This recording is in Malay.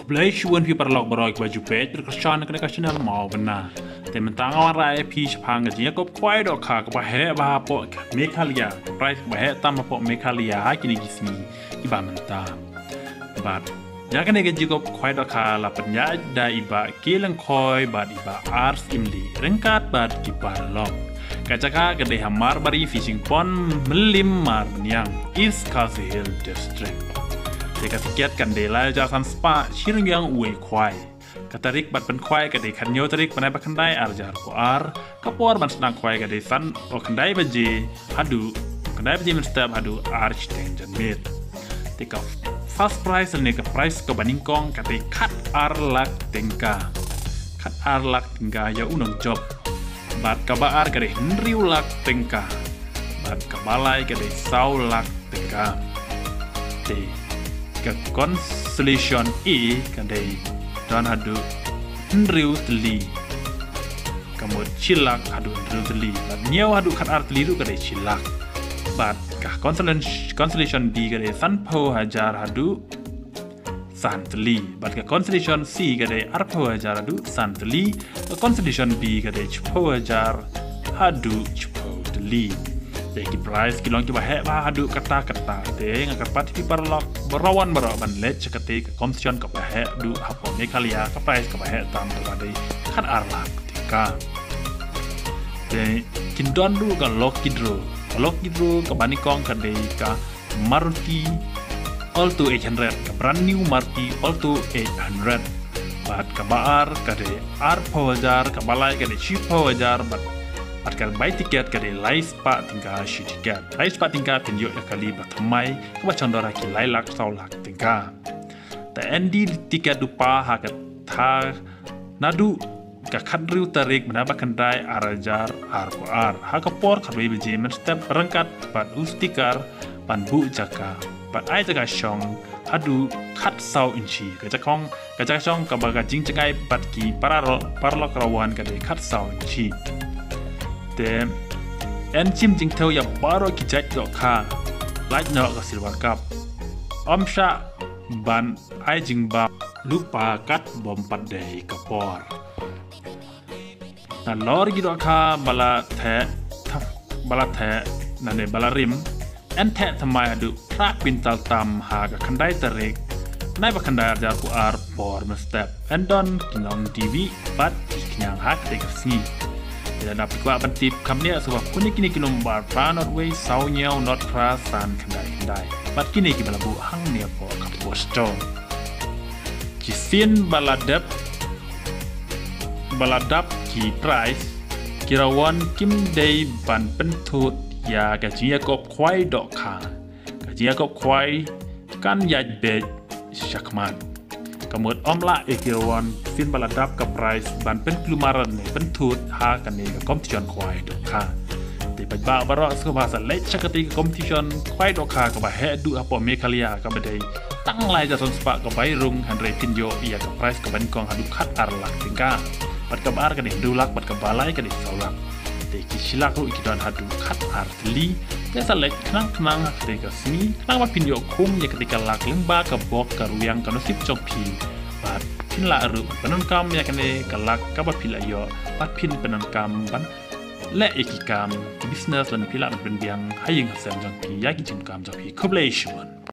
Kebelahชวนพี่ประหลอกบรอยกับจูเป็ดหรือกระชอนกันก็ชนะหมอบันนาแต่มันต่างว่าไรพี่ชพังกับจีก็ควายดอกขากับแห่บาปะเมฆาลียาไพรส์กับแห่ตามปะเมฆาลียาให้กินกิสมีที่บ้านมันตามบัดยากันเองจีก็ควายดอกขาลับปัญญาได้อิบะเกลังคอยบัดอิบะอาร์สอิมดีเร่งกัดบัดกิบาร์ลอกกะจักกะเดหามารบารีฟิชชิงปอนมลิมมารเนียงอีสคาซิฮิลดิสทริกJika sekiat kan dela jasan spa shiring yang uwe kwai. Katarik bat pen kwai kade kanyo tarik panai bakandai arjar koar. Kapor ban senang kwai kade san o kandai baje hadu. Kandai baje menstab hadu arch tenjan mit. Tika fast price ni ke price ke baningkong kade kat arlak tengka. Kat arlak tengka ya unong job. Bat kabaar kade henriulak tengka. Bat kabalai kade saulak tengka. Te ke constellation E kadai dan hadu Henriu teli kamu cilak hadu Henriu teli bat nyaw hadu kat art teli tu kadai cilak bat kah constellation B kadai Sanpo hajar hadu San teli bat ke constellation C kadai Arpo hajar hadu San teli ke constellation B kadai Chpo hajar hadu Chpo teli Jadi price kilong kita bah hadu kata-kata deh ngakapat di parlok berawan berawan let cekati komsion ke bah du hapo mekalia ke price ke bah tam terkadai kan arlak ketika jadi kindon du ke lokidro ke banikong kadai ke Maruti Alto 800 ke brand new Maruti Alto 800 bat ke baar kadai Arpo wajar ke balai kadai Chipo wajar bat Adkal buy tiket kade lai spa tingka shi tiket. Lai spa tingka pinjok ya kali batamai ke bacondora ki lai lak saulak tingka. Ta endi tiket dupa ha ta nadu ka kadriu tarik menaba kendai arajar ar ha kapor kadwe beje men step rengkat pat ustikar pan bu jaka pat ai jaka shong hadu kat sau inchi ka jaka shong ka baga jing jangai pat ki parlok rawan kade kat sau inchiแต่แอนชิมจิงเทวอย่าบารอกิจัดดอกค่ะไลท์เนาะกับสิลวากับอมชะบันไอจิงบาลูปากัดบอมปัดเดย์กับปอร์นั่นลอร์กิดอกค่ะบลาแทนั่นเองบลาริมแอนแททำไมดูพระปินตัลตามหากับคันได้ตะเรกในบักคันได้จากกูอาร์ปอร์มาสเต็ปแอนดอนกินลองทีวีบัดขยังฮักเด็กสีDan dapat kuat pentip kami sebab kini kini lomba Norway saunya not kerasan kendai. Bat kini kita labu hang ni apa kaposto. Kisin baladap ki price kirawan kim day ban pentut ya gajinya kop kwai dok ka. Gajinya kop kwai kan ya be syakmat. Kemudian omla ekirawan fin baladap ke price ban pen kelumaran ni pentut ha kan ni ke competition kwai dok ka ti ba barok su bahasa lech cakati ke competition kwai dok ka ke ba he du apa mekalia ka bedai tang lai jason spa ke bairung hanre pinjo ia ke price ke ban kong hadu khat arlak tingka bat ke bar kan ni dulak bat ke balai kan ni saulak ti kisilak ru ikidon hadu khat artli Desa lek kenang ketika sini kenang ma pinjo kum ya ketika lak lemba ke bok ke ruyang ke nusip copi bat pin la ru penon kam ya kene kalak ka ba pila yo bat pin penon kam ban le ekikam business lan pila ben biang haying hasam jang pi ya ki jin kam jang pi collaboration